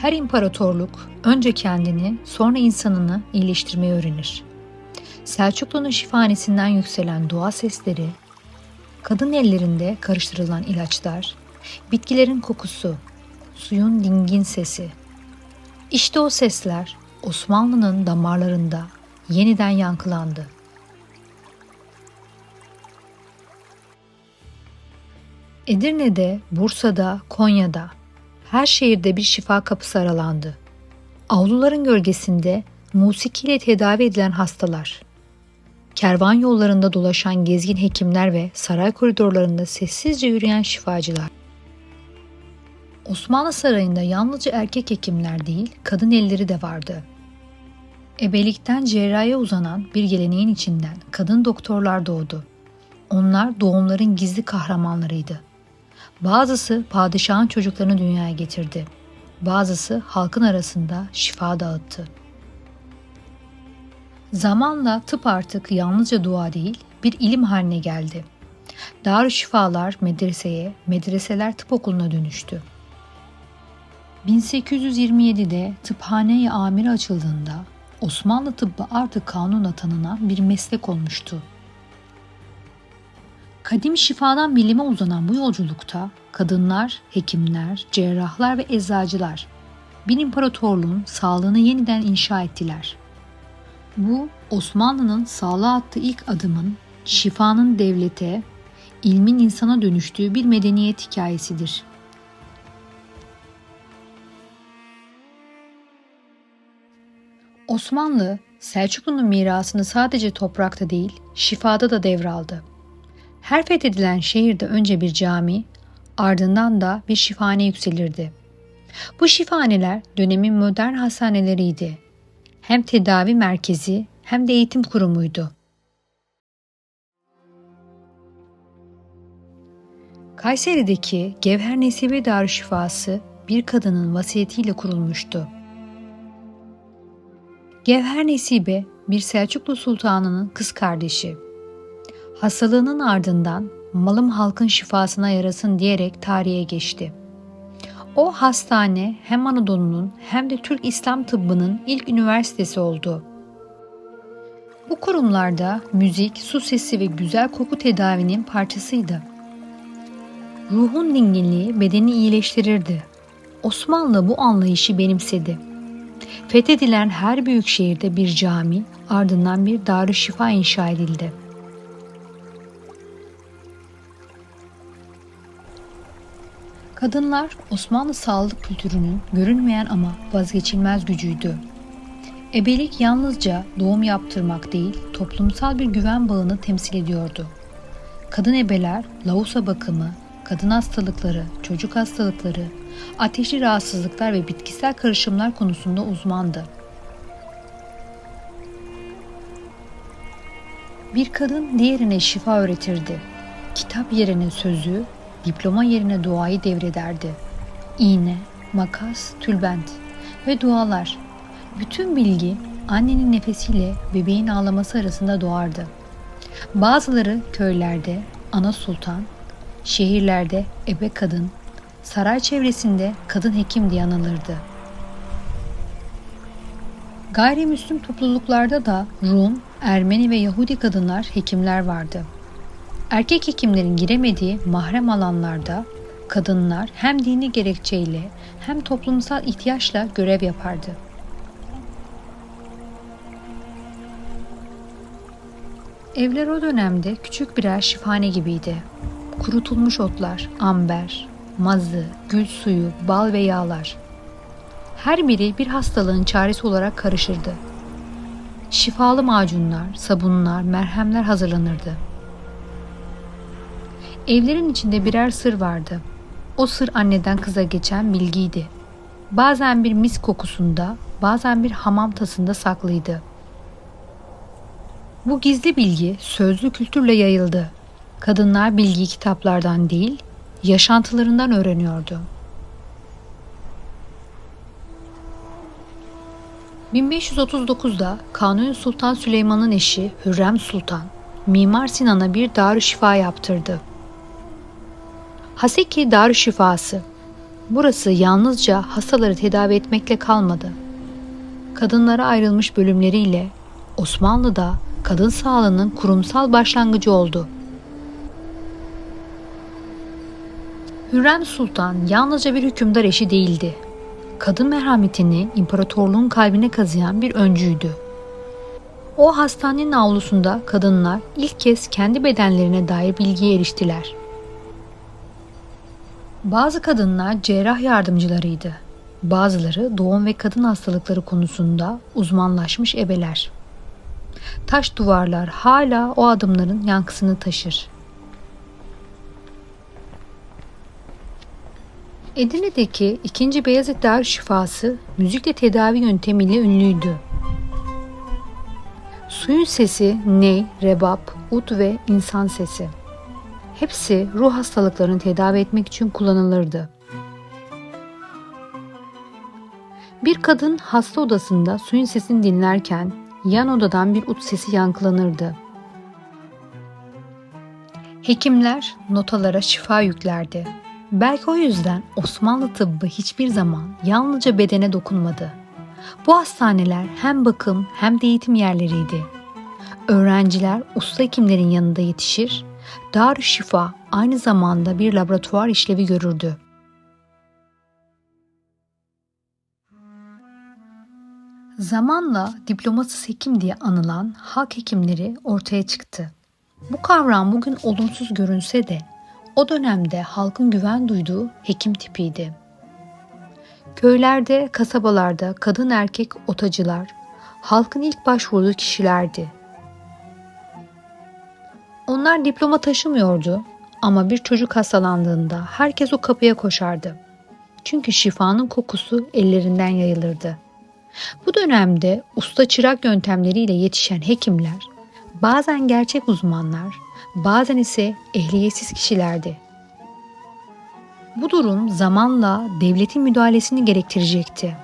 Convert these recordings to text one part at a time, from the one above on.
Her imparatorluk önce kendini, sonra insanını iyileştirmeyi öğrenir. Selçuklu'nun şifahanesinden yükselen dua sesleri, kadın ellerinde karıştırılan ilaçlar, bitkilerin kokusu, suyun dingin sesi. İşte o sesler Osmanlı'nın damarlarında yeniden yankılandı. Edirne'de, Bursa'da, Konya'da, her şehirde bir şifa kapısı aralandı. Avluların gölgesinde musikiyle tedavi edilen hastalar, kervan yollarında dolaşan gezgin hekimler ve saray koridorlarında sessizce yürüyen şifacılar. Osmanlı Sarayı'nda yalnızca erkek hekimler değil, kadın elleri de vardı. Ebelikten cerrahiye uzanan bir geleneğin içinden kadın doktorlar doğdu. Onlar doğumların gizli kahramanlarıydı. Bazısı padişahın çocuklarını dünyaya getirdi. Bazısı halkın arasında şifa dağıttı. Zamanla tıp artık yalnızca dua değil, bir ilim haline geldi. Darüşşifalar medreseye, medreseler tıp okuluna dönüştü. 1827'de tıphane-i amire açıldığında Osmanlı tıbbı artık kanunla tanınan bir meslek olmuştu. Kadim şifadan bilime uzanan bu yolculukta kadınlar, hekimler, cerrahlar ve eczacılar bir imparatorluğun sağlığını yeniden inşa ettiler. Bu Osmanlı'nın sağlığa attığı ilk adımın, şifanın devlete, ilmin insana dönüştüğü bir medeniyet hikayesidir. Osmanlı, Selçuklu'nun mirasını sadece toprakta değil, şifada da devraldı. Her fethedilen şehirde önce bir cami, ardından da bir şifahane yükselirdi. Bu şifahaneler dönemin modern hastaneleriydi. Hem tedavi merkezi hem de eğitim kurumuydu. Kayseri'deki Gevher Nesibe Darüşşifası bir kadının vasiyetiyle kurulmuştu. Gevher Nesibe bir Selçuklu sultanının kız kardeşi. Hastalığının ardından malım halkın şifasına yarasın diyerek tarihe geçti. O hastane hem Anadolu'nun hem de Türk İslam tıbbının ilk üniversitesi oldu. Bu kurumlarda müzik, su sesi ve güzel koku tedavinin parçasıydı. Ruhun dinginliği bedeni iyileştirirdi. Osmanlı bu anlayışı benimsedi. Fethedilen her büyük şehirde bir cami, ardından bir darüşşifa inşa edildi. Kadınlar Osmanlı sağlık kültürünün görünmeyen ama vazgeçilmez gücüydü. Ebelik yalnızca doğum yaptırmak değil, toplumsal bir güven bağını temsil ediyordu. Kadın ebeler lahusa bakımı, kadın hastalıkları, çocuk hastalıkları, ateşli rahatsızlıklar ve bitkisel karışımlar konusunda uzmandı. Bir kadın diğerine şifa öğretirdi. Kitap yerine sözü, diploma yerine duayı devrederdi. İğne, makas, tülbent ve dualar. Bütün bilgi annenin nefesiyle bebeğin ağlaması arasında doğardı. Bazıları köylerde ana sultan, şehirlerde ebe kadın, saray çevresinde kadın hekim diye anılırdı. Gayrimüslim topluluklarda da Rum, Ermeni ve Yahudi kadınlar hekimler vardı. Erkek hekimlerin giremediği mahrem alanlarda kadınlar hem dini gerekçeyle hem toplumsal ihtiyaçla görev yapardı. Evler o dönemde küçük birer şifahane gibiydi. Kurutulmuş otlar, amber, mazı, gül suyu, bal ve yağlar. Her biri bir hastalığın çaresi olarak karışırdı. Şifalı macunlar, sabunlar, merhemler hazırlanırdı. Evlerin içinde birer sır vardı. O sır anneden kıza geçen bilgiydi. Bazen bir mis kokusunda, bazen bir hamam tasında saklıydı. Bu gizli bilgi sözlü kültürle yayıldı. Kadınlar bilgiyi kitaplardan değil, yaşantılarından öğreniyordu. 1539'da Kanuni Sultan Süleyman'ın eşi Hürrem Sultan, Mimar Sinan'a bir darüşşifa yaptırdı. Haseki Darüşşifası. Burası yalnızca hastaları tedavi etmekle kalmadı. Kadınlara ayrılmış bölümleriyle Osmanlı'da kadın sağlığının kurumsal başlangıcı oldu. Hürrem Sultan yalnızca bir hükümdar eşi değildi. Kadın merhametini imparatorluğun kalbine kazıyan bir öncüydü. O hastanenin avlusunda kadınlar ilk kez kendi bedenlerine dair bilgiye eriştiler. Bazı kadınlar cerrah yardımcılarıydı. Bazıları doğum ve kadın hastalıkları konusunda uzmanlaşmış ebeler. Taş duvarlar hala o adımların yankısını taşır. Edirne'deki 2. Beyazıt Darüşşifası müzikle tedavi yöntemiyle ünlüydü. Suyun sesi, ney, rebap, ud ve insan sesi. Hepsi ruh hastalıklarını tedavi etmek için kullanılırdı. Bir kadın hasta odasında suyun sesini dinlerken yan odadan bir ud sesi yankılanırdı. Hekimler notalara şifa yüklerdi. Belki o yüzden Osmanlı tıbbı hiçbir zaman yalnızca bedene dokunmadı. Bu hastaneler hem bakım hem de eğitim yerleriydi. Öğrenciler usta hekimlerin yanında yetişir, Darüşşifa aynı zamanda bir laboratuvar işlevi görürdü. Zamanla diplomasız hekim diye anılan halk hekimleri ortaya çıktı. Bu kavram bugün olumsuz görünse de o dönemde halkın güven duyduğu hekim tipiydi. Köylerde, kasabalarda kadın erkek otacılar halkın ilk başvurduğu kişilerdi. Onlar diploma taşımıyordu ama bir çocuk hastalandığında herkes o kapıya koşardı. Çünkü şifanın kokusu ellerinden yayılırdı. Bu dönemde usta çırak yöntemleriyle yetişen hekimler bazen gerçek uzmanlar, bazen ise ehliyetsiz kişilerdi. Bu durum zamanla devletin müdahalesini gerektirecekti.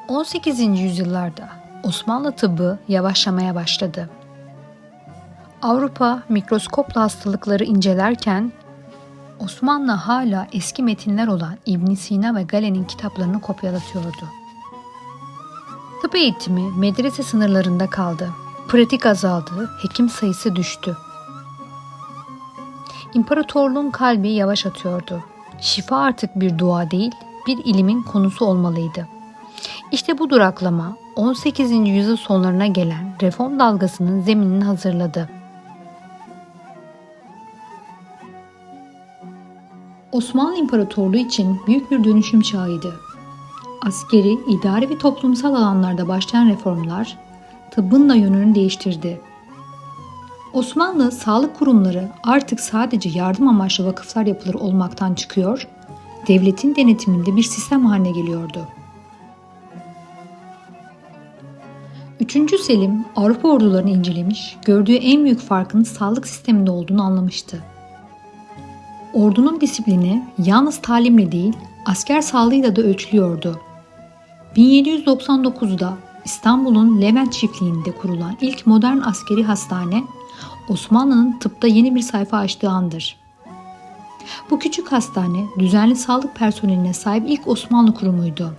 18. yüzyıllarda Osmanlı tıbbı yavaşlamaya başladı. Avrupa mikroskopla hastalıkları incelerken Osmanlı hala eski metinler olan İbn Sina ve Galen'in kitaplarını kopyalatıyordu. Tıp eğitimi medrese sınırlarında kaldı. Pratik azaldı, hekim sayısı düştü. İmparatorluğun kalbi yavaş atıyordu. Şifa artık bir dua değil, bir ilimin konusu olmalıydı. İşte bu duraklama 18. yüzyıl sonlarına gelen reform dalgasının zeminini hazırladı. Osmanlı İmparatorluğu için büyük bir dönüşüm çağıydı. Askeri, idari ve toplumsal alanlarda başlayan reformlar tıbbın da yönünü değiştirdi. Osmanlı sağlık kurumları artık sadece yardım amaçlı vakıflar yapılır olmaktan çıkıyor, devletin denetiminde bir sistem haline geliyordu. 3. Selim Avrupa ordularını incelemiş, gördüğü en büyük farkın sağlık sisteminde olduğunu anlamıştı. Ordunun disiplini yalnız talimle değil, asker sağlığıyla da ölçülüyordu. 1799'da İstanbul'un Levent çiftliğinde kurulan ilk modern askeri hastane, Osmanlı'nın tıpta yeni bir sayfa açtığı andır. Bu küçük hastane, düzenli sağlık personeline sahip ilk Osmanlı kurumuydu.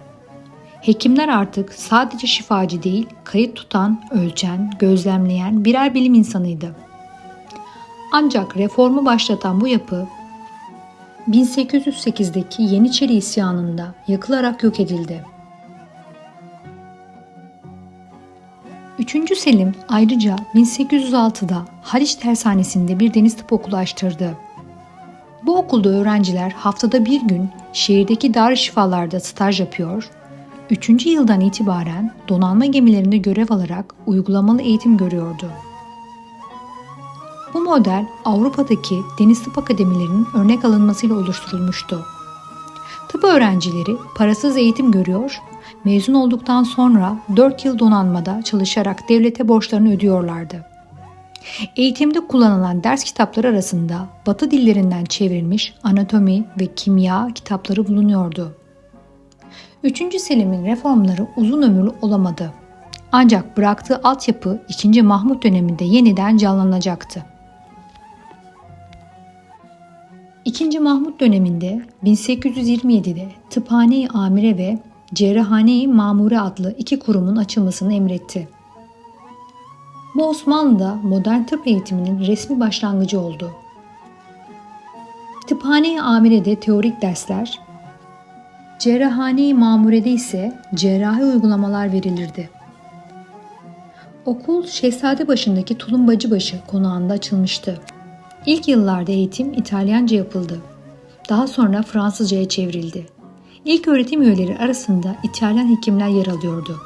Hekimler artık sadece şifacı değil, kayıt tutan, ölçen, gözlemleyen birer bilim insanıydı. Ancak reformu başlatan bu yapı, 1808'deki Yeniçeri isyanında yakılarak yok edildi. 3. Selim ayrıca 1806'da Haliç Tersanesi'nde bir deniz tıp okulu açtırdı. Bu okulda öğrenciler haftada bir gün şehirdeki Darüşşifalar'da staj yapıyor, 3. yıldan itibaren donanma gemilerinde görev alarak uygulamalı eğitim görüyordu. Bu model Avrupa'daki deniz tıp akademilerinin örnek alınmasıyla oluşturulmuştu. Tıp öğrencileri parasız eğitim görüyor, mezun olduktan sonra 4 yıl donanmada çalışarak devlete borçlarını ödüyorlardı. Eğitimde kullanılan ders kitapları arasında Batı dillerinden çevrilmiş anatomi ve kimya kitapları bulunuyordu. 3. Selim'in reformları uzun ömürlü olamadı. Ancak bıraktığı altyapı 2. Mahmut döneminde yeniden canlanacaktı. II. Mahmut döneminde 1827'de Tıphane-i Amire ve Cerrahane-i Mamure adlı iki kurumun açılmasını emretti. Bu Osmanlı'da modern tıp eğitiminin resmi başlangıcı oldu. Tıphane-i Amire'de teorik dersler, Cerrahane-i Mamure'de ise cerrahi uygulamalar verilirdi. Okul Şehzadebaşı'ndaki Tulumbacıbaşı konağında açılmıştı. İlk yıllarda eğitim İtalyanca yapıldı. Daha sonra Fransızcaya çevrildi. İlk öğretim üyeleri arasında İtalyan hekimler yer alıyordu.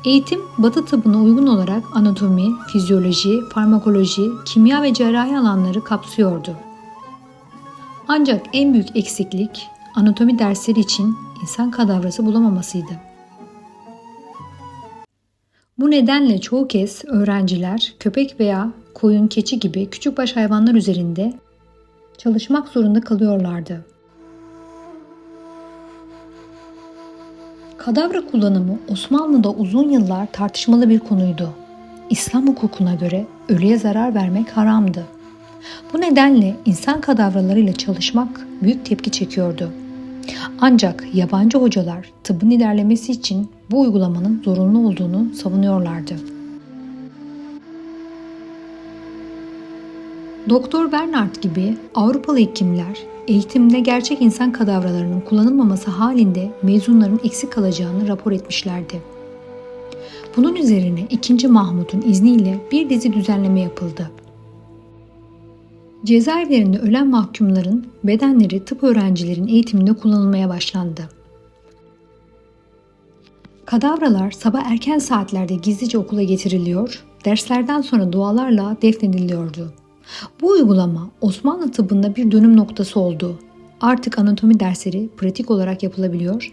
Eğitim, Batı tıbbına uygun olarak anatomi, fizyoloji, farmakoloji, kimya ve cerrahi alanları kapsıyordu. Ancak en büyük eksiklik anatomi dersleri için insan kadavrası bulamamasıydı. Bu nedenle çoğu kez öğrenciler köpek veya koyun, keçi gibi küçükbaş hayvanlar üzerinde çalışmak zorunda kalıyorlardı. Kadavra kullanımı Osmanlı'da uzun yıllar tartışmalı bir konuydu. İslam hukukuna göre ölüye zarar vermek haramdı. Bu nedenle insan kadavralarıyla çalışmak büyük tepki çekiyordu. Ancak yabancı hocalar tıbbın ilerlemesi için bu uygulamanın zorunlu olduğunu savunuyorlardı. Doktor Bernard gibi Avrupalı hekimler eğitimde gerçek insan kadavralarının kullanılmaması halinde mezunların eksik kalacağını rapor etmişlerdi. Bunun üzerine II. Mahmut'un izniyle bir dizi düzenleme yapıldı. Cezaevlerinde ölen mahkumların bedenleri tıp öğrencilerin eğitiminde kullanılmaya başlandı. Kadavralar sabah erken saatlerde gizlice okula getiriliyor, derslerden sonra dualarla defnediliyordu. Bu uygulama Osmanlı tıbbında bir dönüm noktası oldu. Artık anatomi dersleri pratik olarak yapılabiliyor,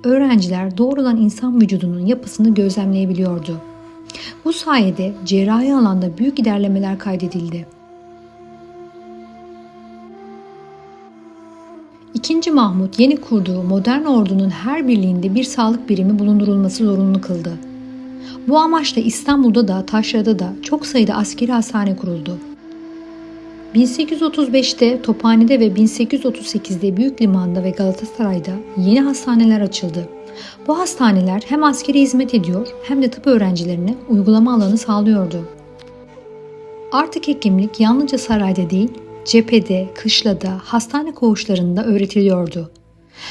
öğrenciler doğrudan insan vücudunun yapısını gözlemleyebiliyordu. Bu sayede cerrahi alanda büyük ilerlemeler kaydedildi. II. Mahmut yeni kurduğu modern ordunun her birliğinde bir sağlık birimi bulundurulması zorunlu kıldı. Bu amaçla İstanbul'da da Taşra'da da çok sayıda askeri hastane kuruldu. 1835'te Tophane'de ve 1838'de Büyükliman'da ve Galatasaray'da yeni hastaneler açıldı. Bu hastaneler hem askeri hizmet ediyor hem de tıp öğrencilerine uygulama alanı sağlıyordu. Artık hekimlik yalnızca sarayda değil, cephede, kışlada, hastane koğuşlarında öğretiliyordu.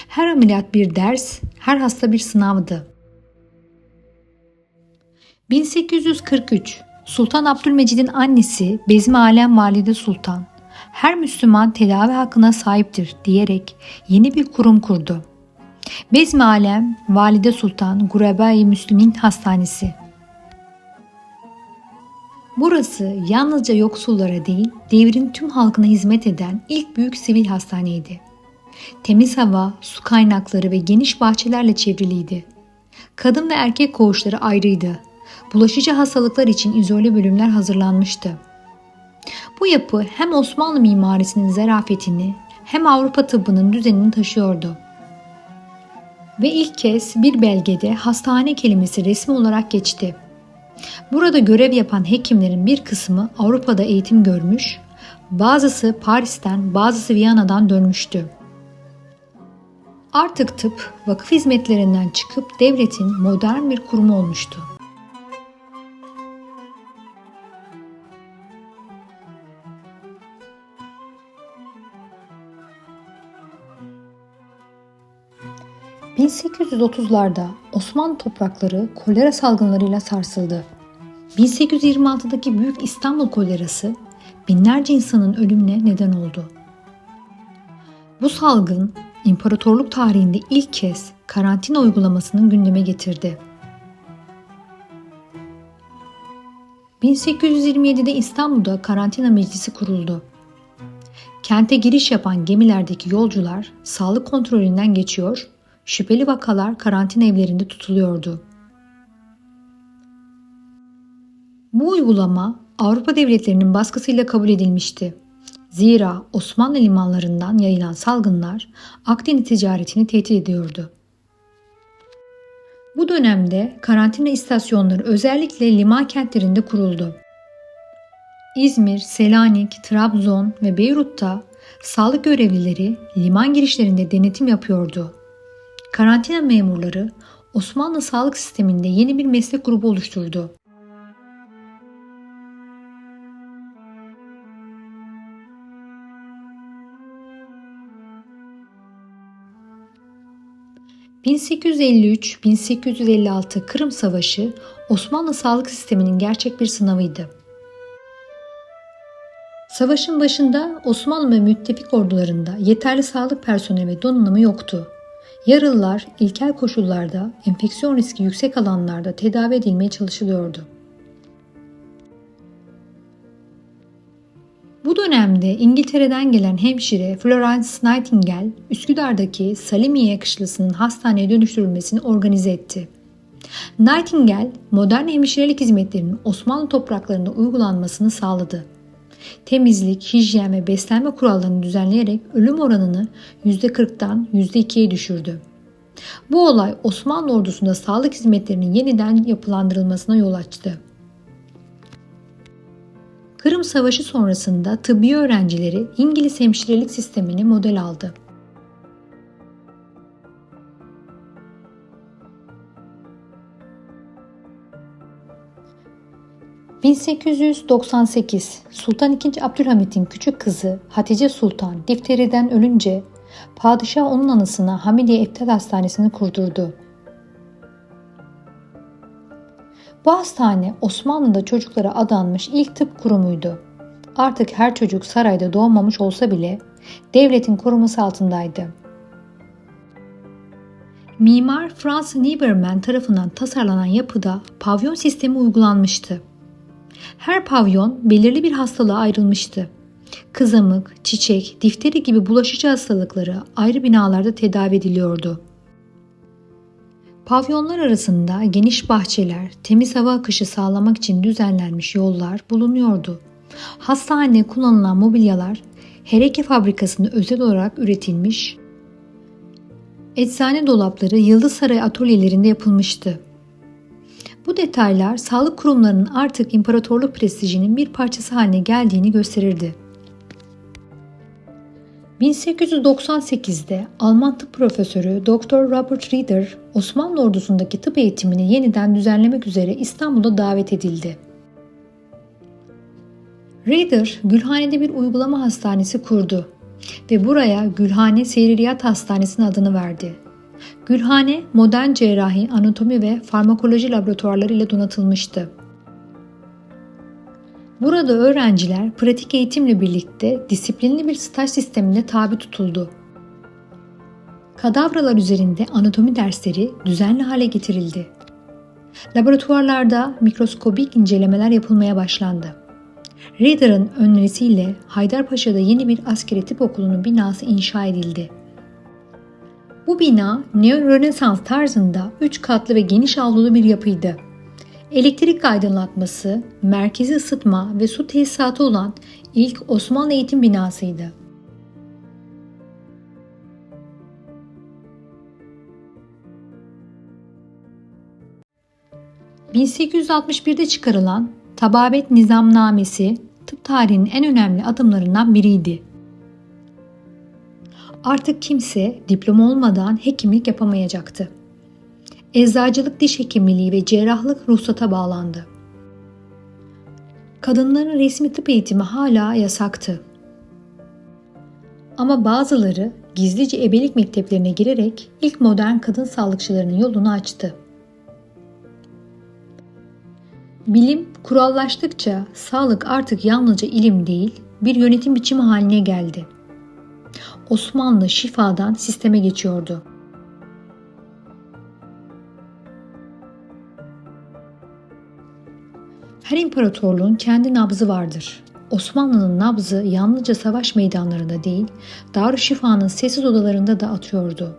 Her ameliyat bir ders, her hasta bir sınavdı. 1843 Sultan Abdülmecid'in annesi Bezmi Alem Valide Sultan, her Müslüman tedavi hakkına sahiptir diyerek yeni bir kurum kurdu. Bezmi Alem Valide Sultan Gurebai Müslümin Hastanesi. Burası yalnızca yoksullara değil, devrin tüm halkına hizmet eden ilk büyük sivil hastaneydi. Temiz hava, su kaynakları ve geniş bahçelerle çevriliydi. Kadın ve erkek koğuşları ayrıydı. Bulaşıcı hastalıklar için izole bölümler hazırlanmıştı. Bu yapı hem Osmanlı mimarisinin zarafetini hem Avrupa tıbbının düzenini taşıyordu. Ve ilk kez bir belgede hastane kelimesi resmi olarak geçti. Burada görev yapan hekimlerin bir kısmı Avrupa'da eğitim görmüş, bazısı Paris'ten, bazısı Viyana'dan dönmüştü. Artık tıp, vakıf hizmetlerinden çıkıp devletin modern bir kurumu olmuştu. ...1830'larda Osmanlı toprakları kolera salgınlarıyla sarsıldı. 1826'daki Büyük İstanbul kolerası binlerce insanın ölümüne neden oldu. Bu salgın imparatorluk tarihinde ilk kez karantina uygulamasını gündeme getirdi. 1827'de İstanbul'da karantina meclisi kuruldu. Kente giriş yapan gemilerdeki yolcular sağlık kontrolünden geçiyor, şüpheli vakalar karantina evlerinde tutuluyordu. Bu uygulama Avrupa devletlerinin baskısıyla kabul edilmişti. Zira Osmanlı limanlarından yayılan salgınlar Akdeniz ticaretini tehdit ediyordu. Bu dönemde karantina istasyonları özellikle liman kentlerinde kuruldu. İzmir, Selanik, Trabzon ve Beyrut'ta Sağlık görevlileri liman girişlerinde denetim yapıyordu. Karantina memurları Osmanlı sağlık sisteminde yeni bir meslek grubu oluşturdu. (1853-1856) Kırım Savaşı Osmanlı sağlık sisteminin gerçek bir sınavıydı. Savaşın başında Osmanlı ve müttefik ordularında yeterli sağlık personeli ve donanımı yoktu. Yaralılar ilkel koşullarda, enfeksiyon riski yüksek alanlarda tedavi edilmeye çalışılıyordu. Bu dönemde İngiltere'den gelen hemşire Florence Nightingale, Üsküdar'daki Salimiye kışlasının hastaneye dönüştürülmesini organize etti. Nightingale, modern hemşirelik hizmetlerinin Osmanlı topraklarında uygulanmasını sağladı. Temizlik, hijyen ve beslenme kurallarını düzenleyerek ölüm oranını %40'dan %2'ye düşürdü. Bu olay Osmanlı ordusunda sağlık hizmetlerinin yeniden yapılandırılmasına yol açtı. Kırım Savaşı sonrasında tıbbi öğrencileri İngiliz hemşirelik sistemini model aldı. (1898) Sultan II. Abdülhamit'in küçük kızı Hatice Sultan difteriden ölünce padişah onun anısına Hamidiye Eftal Hastanesi'ni kurdurdu. Bu hastane Osmanlı'da çocuklara adanmış ilk tıp kurumuydu. Artık her çocuk sarayda doğmamış olsa bile devletin koruması altındaydı. Mimar Franz Liebermann tarafından tasarlanan yapıda pavyon sistemi uygulanmıştı. Her pavyon belirli bir hastalığa ayrılmıştı. Kızamık, çiçek, difteri gibi bulaşıcı hastalıkları ayrı binalarda tedavi ediliyordu. Pavyonlar arasında geniş bahçeler, temiz hava akışı sağlamak için düzenlenmiş yollar bulunuyordu. Hastanede kullanılan mobilyalar Hereke fabrikasında özel olarak üretilmiş, eczane dolapları Yıldız Saray atölyelerinde yapılmıştı. Bu detaylar sağlık kurumlarının artık imparatorluk prestijinin bir parçası haline geldiğini gösterirdi. 1898'de Alman tıp profesörü Dr. Robert Rieder, Osmanlı ordusundaki tıp eğitimini yeniden düzenlemek üzere İstanbul'a davet edildi. Rieder, Gülhane'de bir uygulama hastanesi kurdu ve buraya Gülhane Seyriyat Hastanesi'nin adını verdi. Gülhane, modern cerrahi, anatomi ve farmakoloji laboratuvarları ile donatılmıştı. Burada öğrenciler pratik eğitimle birlikte disiplinli bir staj sistemine tabi tutuldu. Kadavralar üzerinde anatomi dersleri düzenli hale getirildi. Laboratuvarlarda mikroskobik incelemeler yapılmaya başlandı. Rieder'ın önerisiyle Haydarpaşa'da yeni bir askeri tıp okulunun binası inşa edildi. Bu bina neo-rönesans tarzında 3 katlı ve geniş avlulu bir yapıydı. Elektrik aydınlatması, merkezi ısıtma ve su tesisatı olan ilk Osmanlı eğitim binasıydı. (1861'de çıkarılan Tababet Nizamnamesi tıp tarihinin en önemli adımlarından biriydi. Artık kimse diploma olmadan hekimlik yapamayacaktı. Eczacılık, diş hekimliği ve cerrahlık ruhsata bağlandı. Kadınların resmi tıp eğitimi hala yasaktı. Ama bazıları gizlice ebelik mekteplerine girerek ilk modern kadın sağlıkçılarının yolunu açtı. Bilim kurallaştıkça sağlık artık yalnızca ilim değil, bir yönetim biçimi haline geldi. Osmanlı şifadan sisteme geçiyordu. Her imparatorluğun kendi nabzı vardır. Osmanlı'nın nabzı yalnızca savaş meydanlarında değil, Darüşşifa'nın sessiz odalarında da atıyordu.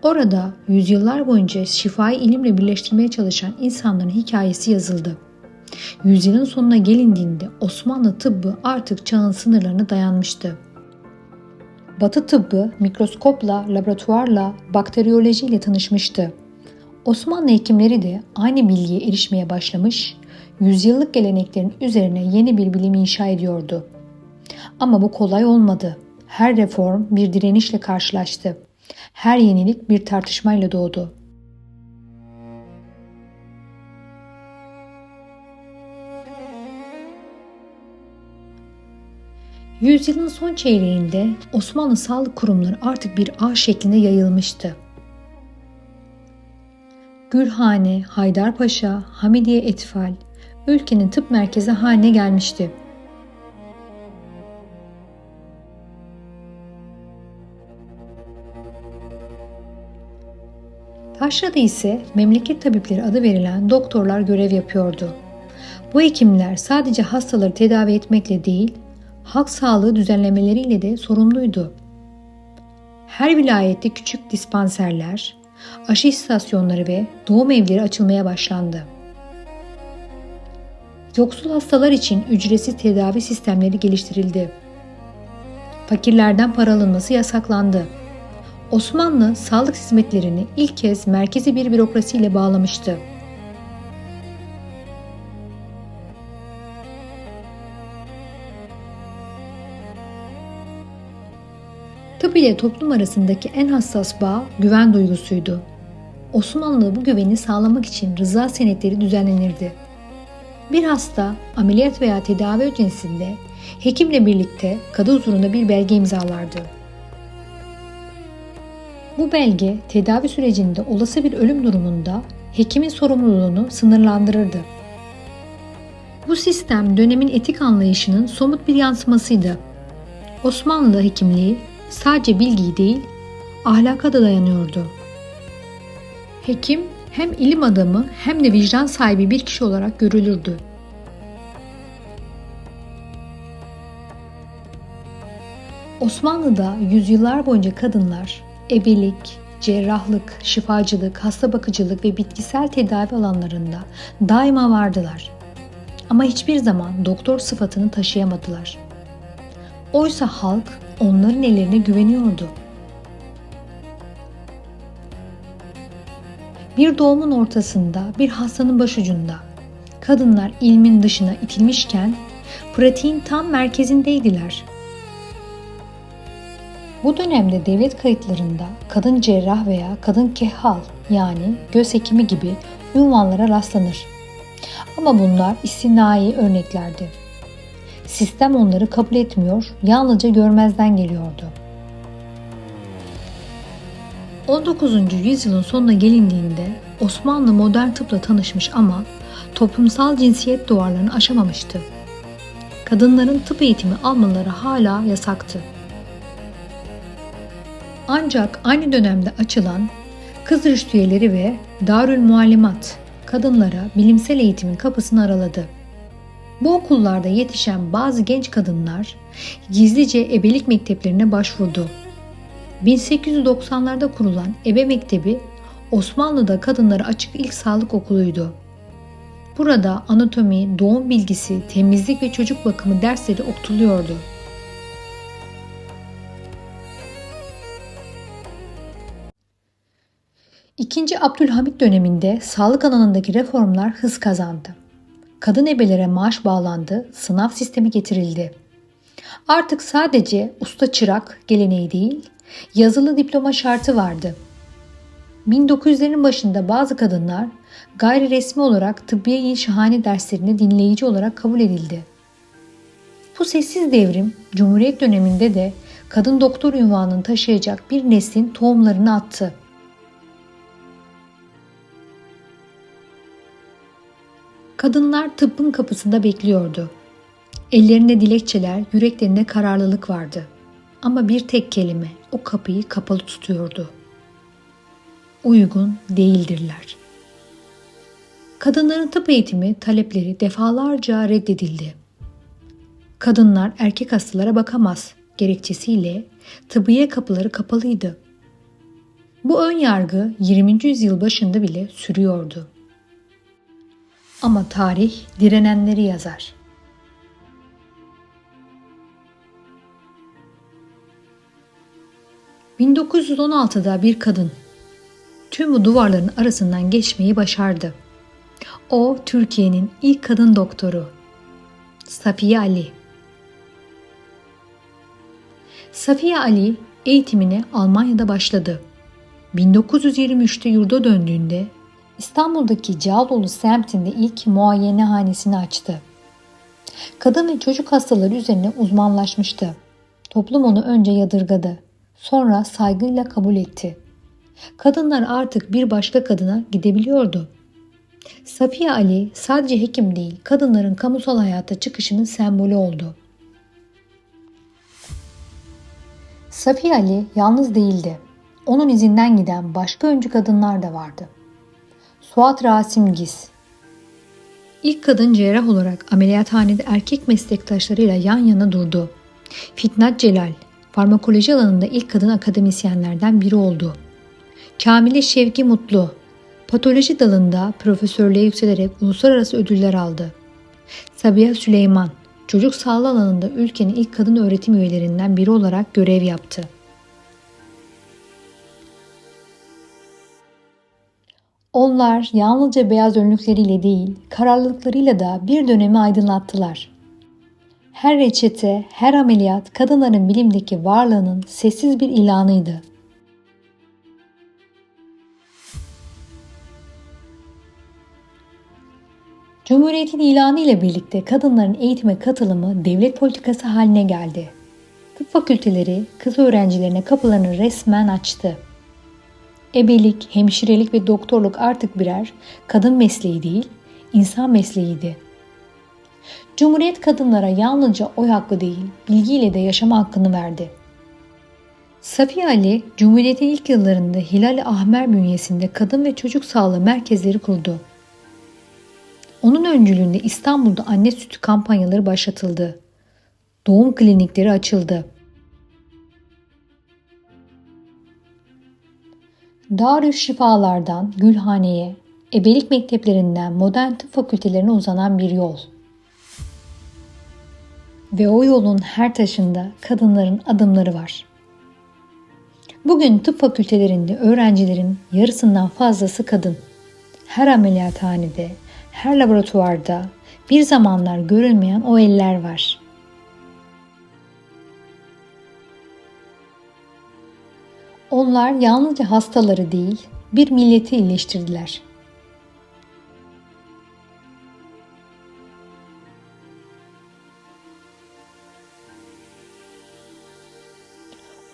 Orada yüzyıllar boyunca şifayı ilimle birleştirmeye çalışan insanların hikayesi yazıldı. Yüzyılın sonuna gelindiğinde Osmanlı tıbbı artık çağın sınırlarına dayanmıştı. Batı tıbbı mikroskopla, laboratuvarla, bakteriyolojiyle tanışmıştı. Osmanlı hekimleri de aynı bilgiye erişmeye başlamış, yüzyıllık geleneklerin üzerine yeni bir bilim inşa ediyordu. Ama bu kolay olmadı. Her reform bir direnişle karşılaştı. Her yenilik bir tartışmayla doğdu. Yüzyılın son çeyreğinde Osmanlı sağlık kurumları artık bir ağ şeklinde yayılmıştı. Gülhane, Haydarpaşa, Hamidiye Etfal, ülkenin tıp merkezi haline gelmişti. Taşra'da ise memleket tabipleri adı verilen doktorlar görev yapıyordu. Bu hekimler sadece hastaları tedavi etmekle değil, halk sağlığı düzenlemeleriyle de sorumluydu. Her vilayette küçük dispanserler, aşı istasyonları ve doğum evleri açılmaya başlandı. Yoksul hastalar için ücretsiz tedavi sistemleri geliştirildi. Fakirlerden para alınması yasaklandı. Osmanlı sağlık hizmetlerini ilk kez merkezi bir bürokrasiyle bağlamıştı. Tıp ile toplum arasındaki en hassas bağ güven duygusuydu. Osmanlı'da bu güveni sağlamak için rıza senetleri düzenlenirdi. Bir hasta ameliyat veya tedavi öncesinde hekimle birlikte kadı huzurunda bir belge imzalardı. Bu belge tedavi sürecinde olası bir ölüm durumunda hekimin sorumluluğunu sınırlandırırdı. Bu sistem dönemin etik anlayışının somut bir yansımasıydı. Osmanlı hekimliği sadece bilgiyi değil, ahlaka da dayanıyordu. Hekim hem ilim adamı hem de vicdan sahibi bir kişi olarak görülürdü. Osmanlı'da yüzyıllar boyunca kadınlar ebelik, cerrahlık, şifacılık, hasta bakıcılık ve bitkisel tedavi alanlarında daima vardılar. Ama hiçbir zaman doktor sıfatını taşıyamadılar. Oysa halk onların ellerine güveniyordu. Bir doğumun ortasında, bir hastanın başucunda kadınlar ilmin dışına itilmişken pratiğin tam merkezindeydiler. Bu dönemde devlet kayıtlarında kadın cerrah veya kadın kehhal yani göz hekimi gibi unvanlara rastlanır. Ama bunlar istisnai örneklerdi. Sistem onları kabul etmiyor, yalnızca görmezden geliyordu. 19. yüzyılın sonuna gelindiğinde Osmanlı modern tıpla tanışmış ama toplumsal cinsiyet duvarlarını aşamamıştı. Kadınların tıp eğitimi almaları hala yasaktı. Ancak aynı dönemde açılan Kız Rüştiyeleri ve Darül Muallimat kadınlara bilimsel eğitimin kapısını araladı. Bu okullarda yetişen bazı genç kadınlar gizlice ebelik mekteplerine başvurdu. 1890'larda kurulan Ebe Mektebi Osmanlı'da kadınlara açık ilk sağlık okuluydu. Burada anatomi, doğum bilgisi, temizlik ve çocuk bakımı dersleri okutuluyordu. İkinci Abdülhamit döneminde sağlık alanındaki reformlar hız kazandı. Kadın ebelere maaş bağlandı, sınav sistemi getirildi. Artık sadece usta çırak geleneği değil, yazılı diploma şartı vardı. 1900'lerin başında bazı kadınlar gayri resmi olarak tıbbiye-i şahane derslerine dinleyici olarak kabul edildi. Bu sessiz devrim Cumhuriyet döneminde de kadın doktor unvanını taşıyacak bir neslin tohumlarını attı. Kadınlar tıbbın kapısında bekliyordu. Ellerinde dilekçeler, yüreklerinde kararlılık vardı. Ama bir tek kelime o kapıyı kapalı tutuyordu. Uygun değildirler. Kadınların tıp eğitimi talepleri defalarca reddedildi. Kadınlar erkek hastalara bakamaz gerekçesiyle tıbbiye kapıları kapalıydı. Bu ön yargı 20. yüzyıl başında bile sürüyordu. Ama tarih direnenleri yazar. ...1916'da bir kadın tüm bu duvarların arasından geçmeyi başardı. O Türkiye'nin ilk kadın doktoru Safiye Ali. Safiye Ali eğitimine Almanya'da başladı. 1923'te yurda döndüğünde İstanbul'daki Cağaloğlu semtinde ilk muayenehanesini açtı. Kadın ve çocuk hastaları üzerine uzmanlaşmıştı. Toplum onu önce yadırgadı, sonra saygıyla kabul etti. Kadınlar artık bir başka kadına gidebiliyordu. Safiye Ali sadece hekim değil, kadınların kamusal hayata çıkışının sembolü oldu. Safiye Ali yalnız değildi. Onun izinden giden başka öncü kadınlar da vardı. Suat Rasimgiz, İlk kadın cerrah olarak ameliyathanede erkek meslektaşlarıyla yan yana durdu. Fitnat Celal, farmakoloji alanında ilk kadın akademisyenlerden biri oldu. Kamile Şevki Mutlu, patoloji dalında profesörlüğe yükselerek uluslararası ödüller aldı. Sabiha Süleyman, çocuk sağlığı alanında ülkenin ilk kadın öğretim üyelerinden biri olarak görev yaptı. Onlar yalnızca beyaz önlükleriyle değil, kararlılıklarıyla da bir dönemi aydınlattılar. Her reçete, her ameliyat kadınların bilimdeki varlığının sessiz bir ilanıydı. Cumhuriyetin ilanı ile birlikte kadınların eğitime katılımı devlet politikası haline geldi. Tıp fakülteleri kız öğrencilerine kapılarını resmen açtı. Ebelik, hemşirelik ve doktorluk artık birer kadın mesleği değil, insan mesleğiydi. Cumhuriyet kadınlara yalnızca oy hakkı değil, bilgiyle de yaşama hakkını verdi. Safiye Ali, Cumhuriyet'in ilk yıllarında Hilal-i Ahmer bünyesinde kadın ve çocuk sağlığı merkezleri kurdu. Onun öncülüğünde İstanbul'da anne sütü kampanyaları başlatıldı. Doğum klinikleri açıldı. Darüşşifalardan Gülhane'ye, ebelik mekteplerinden modern tıp fakültelerine uzanan bir yol. Ve o yolun her taşında kadınların adımları var. Bugün tıp fakültelerinde öğrencilerin yarısından fazlası kadın. Her ameliyathanede, her laboratuvarda bir zamanlar görülmeyen o eller var. Onlar yalnızca hastaları değil, bir milleti iyileştirdiler.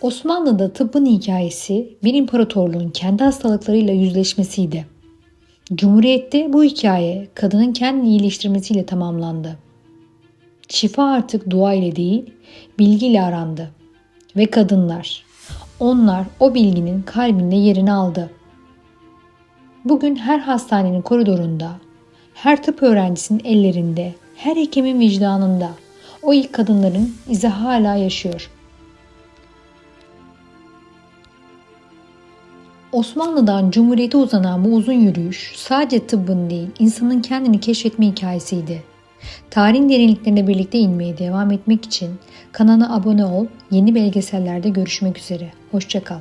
Osmanlı'da tıbbın hikayesi bir imparatorluğun kendi hastalıklarıyla yüzleşmesiydi. Cumhuriyette bu hikaye kadının kendini iyileştirmesiyle tamamlandı. Şifa artık dua ile değil, bilgiyle arandı. Ve kadınlar, onlar o bilginin kalbinde yerini aldı. Bugün her hastanenin koridorunda, her tıp öğrencisinin ellerinde, her hekimin vicdanında o ilk kadınların izi hala yaşıyor. Osmanlı'dan Cumhuriyet'e uzanan bu uzun yürüyüş sadece tıbbın değil, insanın kendini keşfetme hikayesiydi. Tarihin derinliklerine birlikte inmeye devam etmek için kanala abone ol, yeni belgesellerde görüşmek üzere. Hoşça kal.